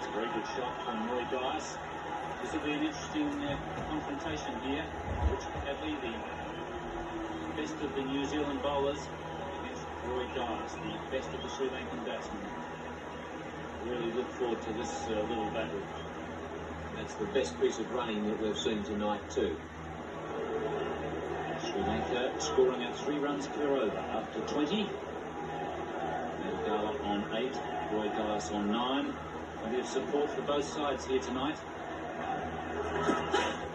That's a very good shot from Roy Dias. This will be an interesting confrontation here. Richard Hadlee, the best of the New Zealand bowlers, against Roy Dias, the best of the Sri Lankan batsmen. Really look forward to this little battle. That's the best piece of running that we've seen tonight too. Sri Lanka scoring at 3 runs per over after 20. Madagala on 8, Roy Dias on 9. Plenty of support for both sides here tonight.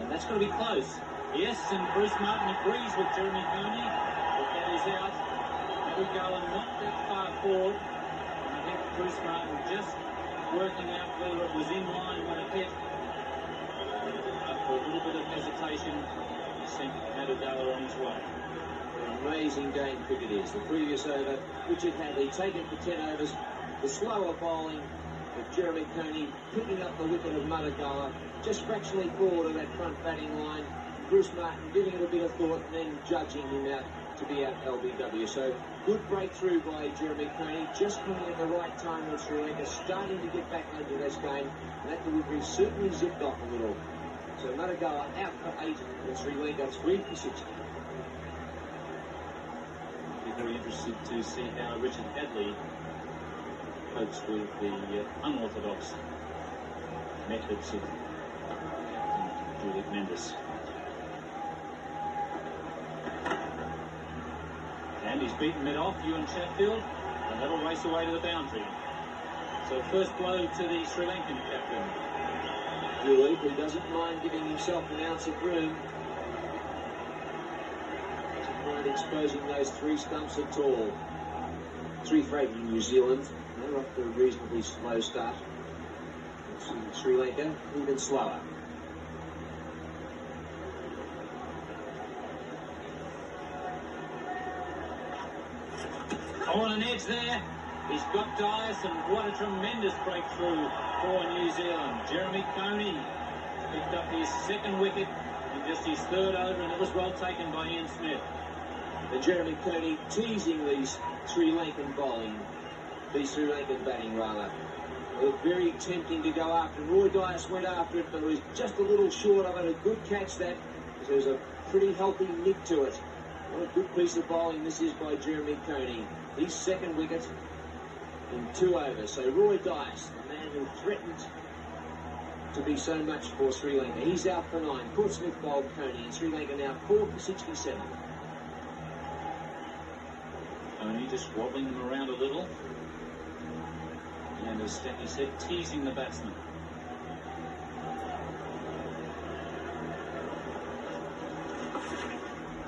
And that's going to be close. Yes, and Bruce Martin agrees with Jeremy Coney that that is out. Madagala not that far forward. And I think Bruce Martin just working out whether it was in line when it hit. After a little bit of hesitation, he sent Madagala on his way. An amazing game cricket is. The previous over, Richard Hadlee taken for 10 overs. The slower bowling of Jeremy Coney picking up the wicket of Madagala, just fractionally forward of that front batting line. Bruce Martin giving it a bit of thought and then judging him out to be out LBW. So good breakthrough by Jeremy Coney, just coming at the right time with Sri Lanka, starting to get back into this game, and that delivery certainly zipped off a little. So Madagala out for 8 and Sri Lanka 3 for 6. Be very interested to see how Richard Hadlee copes with the unorthodox methods of Captain Juliet Mendes. And he's beaten mid-off, Ewan Chatfield, and that'll race away to the boundary. So first blow to the Sri Lankan captain. Juliet, who doesn't mind giving himself an ounce of room. Doesn't mind exposing those 3 stumps at all. 3 for 8 in New Zealand. They're off to a reasonably slow start. Sri Lanka even slower. On an edge there, he's got Dias, and what a tremendous breakthrough for New Zealand. Jeremy Coney picked up his 2nd wicket in just his 3rd over, and it was well taken by Ian Smith. And Jeremy Coney teasing these Sri Lankan bowling, these Sri Lankan batting rather. It looked very tempting to go after. Roy Dias went after it, but it was just a little short of it. A good catch that, because there was a pretty healthy nick to it. What a good piece of bowling this is by Jeremy Coney. His 2nd wicket in 2 overs. So Roy Dias, the man who threatened to be so much for Sri Lanka, he's out for 9. Portsmouth bowled Coney, and Sri Lanka now 4 for 67. Coney just wobbling them around a little. And as Stacky said, teasing the batsman.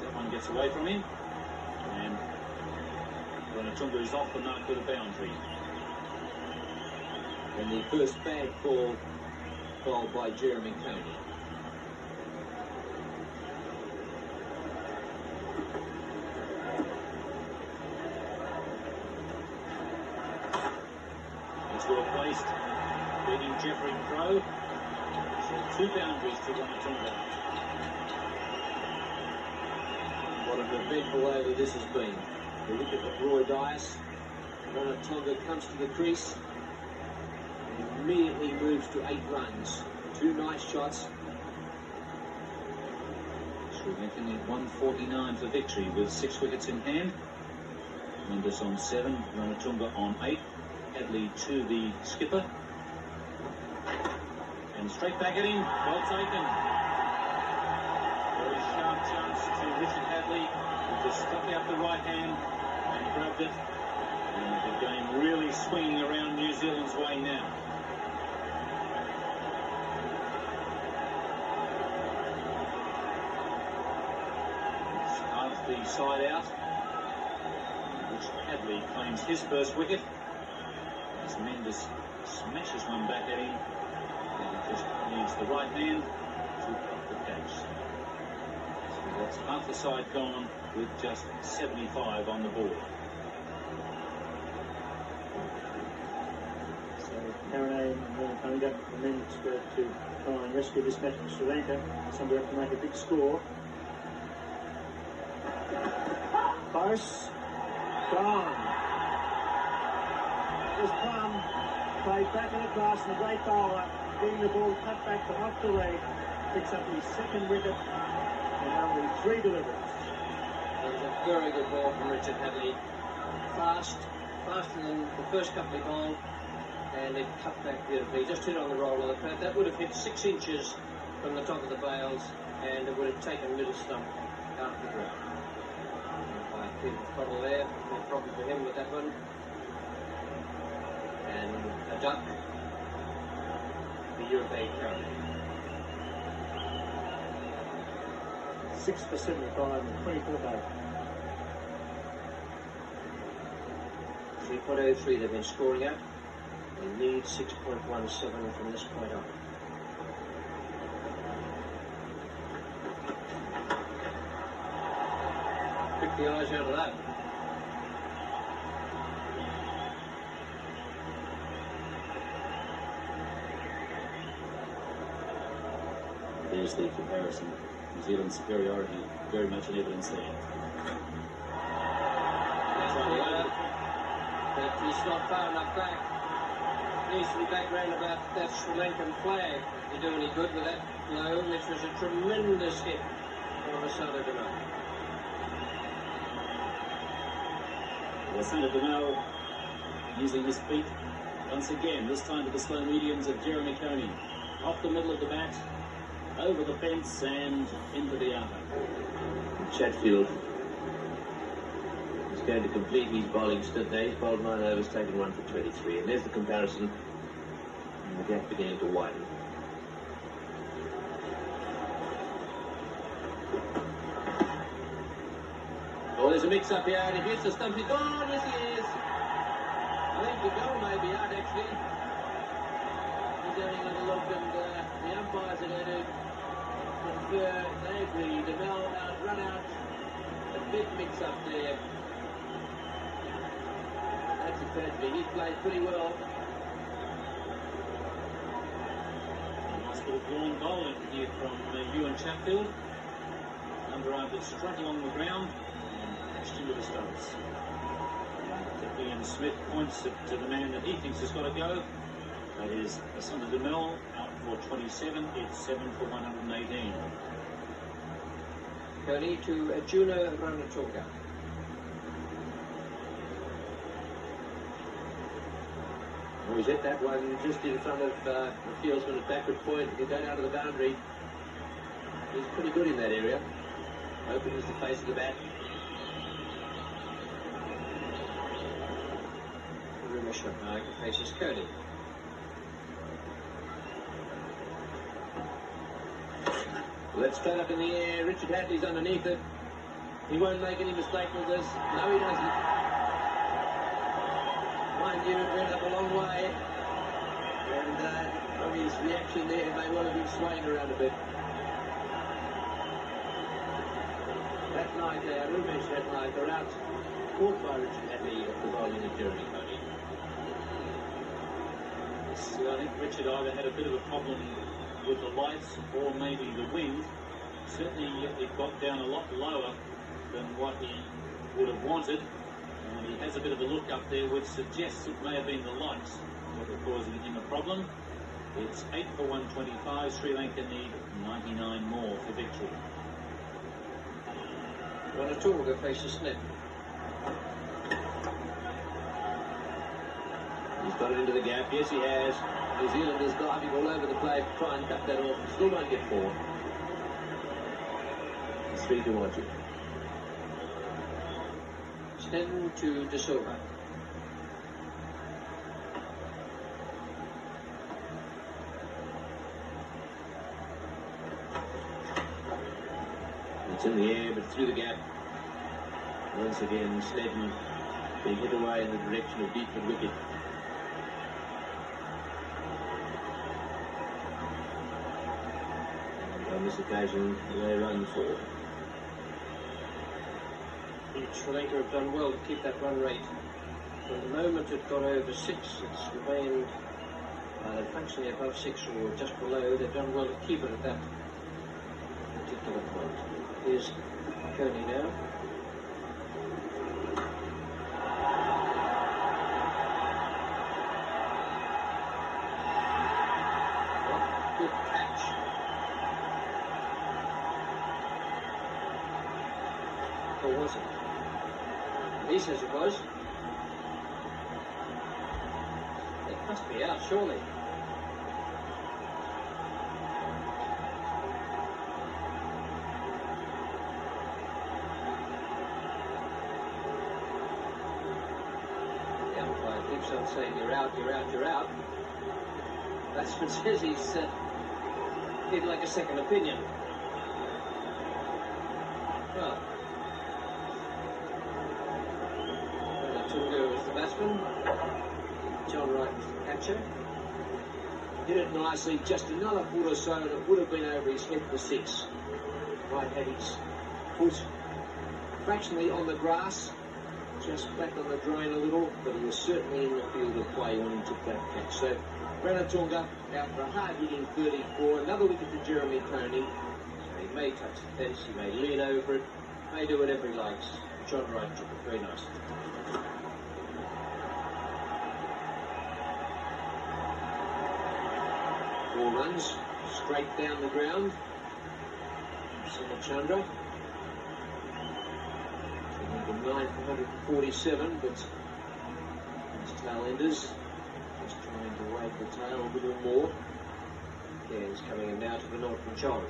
That one gets away from him. And Ranatunga is off the mark with a boundary. And the first bad ball bowled by Jeremy Coney. It's well placed, beating Jeffrey Crowe. So 2 boundaries to Ranatunga. What an eventful over this has been. We look at Roy Dias. Ranatunga comes to the crease and immediately moves to 8 runs. 2 nice shots. Sri Lanka need 149 for victory with 6 wickets in hand. Mendes on 7, Ranatunga on 8. Hadlee to the skipper. And straight back at him. Well taken. Very sharp chance to Richard Hadlee, who just stuck out the right hand and grabbed it. And the game really swinging around New Zealand's way now. It's half the side out. Richard Hadlee claims his first wicket. As Mendes smashes one back at him. And he just needs the right hand to cut the catch. So that's half the side gone with just 75 on the board. So Karane and Ranatunga, and then to try and rescue this match for Sri Lanka. Somebody have to make a big score. Close. Gone. There's Plum. Played back in a class and a great bowler, getting the ball cut back from off the leg, picks up his second wicket and only 3 deliveries. That was a very good ball from Richard Hadley. Fast, faster than the first couple he bowled, and it cut back beautifully. Just hit on the roll of the pad. That would have hit 6 inches from the top of the bails, and it would have taken middle stump out of the ground. Peter Cottle there, no problem for him with that one. And a duck, the European current. 6 for 75 and 24 back. 3.03 they've been scoring at. They need 6.17 from this point on. Pick the eyes out of that. There's the comparison. New Zealand's superiority very much in evidence there. But he's not far enough back. Needs to be back round about that Sri Lankan flag. You do any good with that blow, which was a tremendous hit for Vasanta Denal. Vasanta Denal using his feet once again, this time to the slow mediums of Jeremy Coney. Off the middle of the bat, over the fence and into the outer. Chatfield is going to complete his bowling stint there. He's bowled 9 overs, taken 1 for 23. And there's the comparison. And the gap beginning to widen. Oh, there's a mix-up here, and he hits the stump. He's gone, yes he is. I think the goal may be out, actually. He's having a little look, and the umpires are going to confer. They agree. Denal out, run out. A big mix-up there. That's a tragedy. He played pretty well. Nice bit of lawn bowling here from Ewan Chatfield. Underarm that struck along the ground and crashed into the stumps. Ian Smith points to the man that he thinks has got to go. That is Vasanta Denal, out for 27. It's 7 for 118. Coney to Arjuna Ranatoga. Oh, he's hit that one just in front of the fieldsman at backward point. He'll go down to the boundary. He's pretty good in that area. Opens the face of the bat. Rumeshwar faces Coney. Let's straight up in the air. Richard Hadley's underneath it. He won't make any mistake with this. No, he doesn't. Mind you, it went up a long way. And from his reaction there, they will have been swaying around a bit. That night, Rumesh that night, they're out. Caught by Richard Hadley at the bowling of Jeremy Coney. So I think Richard either had a bit of a problem with the lights or maybe the wind. Certainly it got down a lot lower than what he would have wanted. And he has a bit of a look up there which suggests it may have been the lights that were causing him a problem. It's 8 for 125. Sri Lanka need 99 more for victory. Ranatoga faces Smith. He's got it into the gap. Yes, he has. New Zealand is diving all over the place to try and cut that off. Still won't get 4. It's 3 to 1. 10 to De Silva. It's in the air, but through the gap. Once again, Snedden being hit away in the direction of Beatford wicket. And on this occasion, they run 4. Sri Lanka have done well to keep that run rate. From the moment it got over 6, it's remained functionally above 6 or just below. They've done well to keep it at that particular point. Here's Coney now. was it? He says it was. It must be out, surely. The umpire keeps on saying, you're out, you're out, you're out. Batsman says he'd like a second opinion. Well, Tunga was the batsman. John Wright was the catcher. Hit it nicely, just another foot or so, and it would have been over his head for 6. Wright had his foot fractionally on the grass, just back on the drain a little, but he was certainly in the field of play when he took that catch. So, Ranatunga out for a hard-hitting 34, another wicket to Jeremy Coney. He may touch the fence, he may lean over it, may do whatever he likes. John Wright took it very nicely. Four runs, straight down the ground. Simachandra. Number 9 for 147, but his tail enders just trying to wave the tail a little more. Cairns coming in now to the North Control.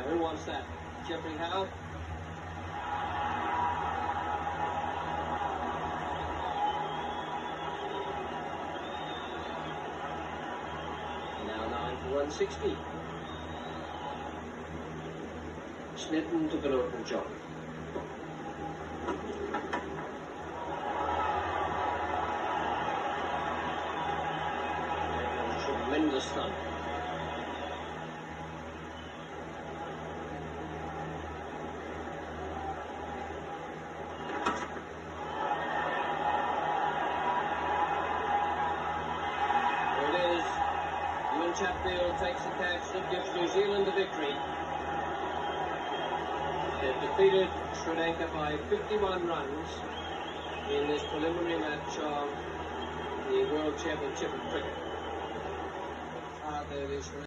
Who wants that? Jeffrey Howe? Now 9 for 160. Snetton to the North Control. Tremendous fun. Chatfield takes the catch that gives New Zealand the victory. They've defeated Sri Lanka by 51 runs in this preliminary match of the World Championship of Cricket. There is Sri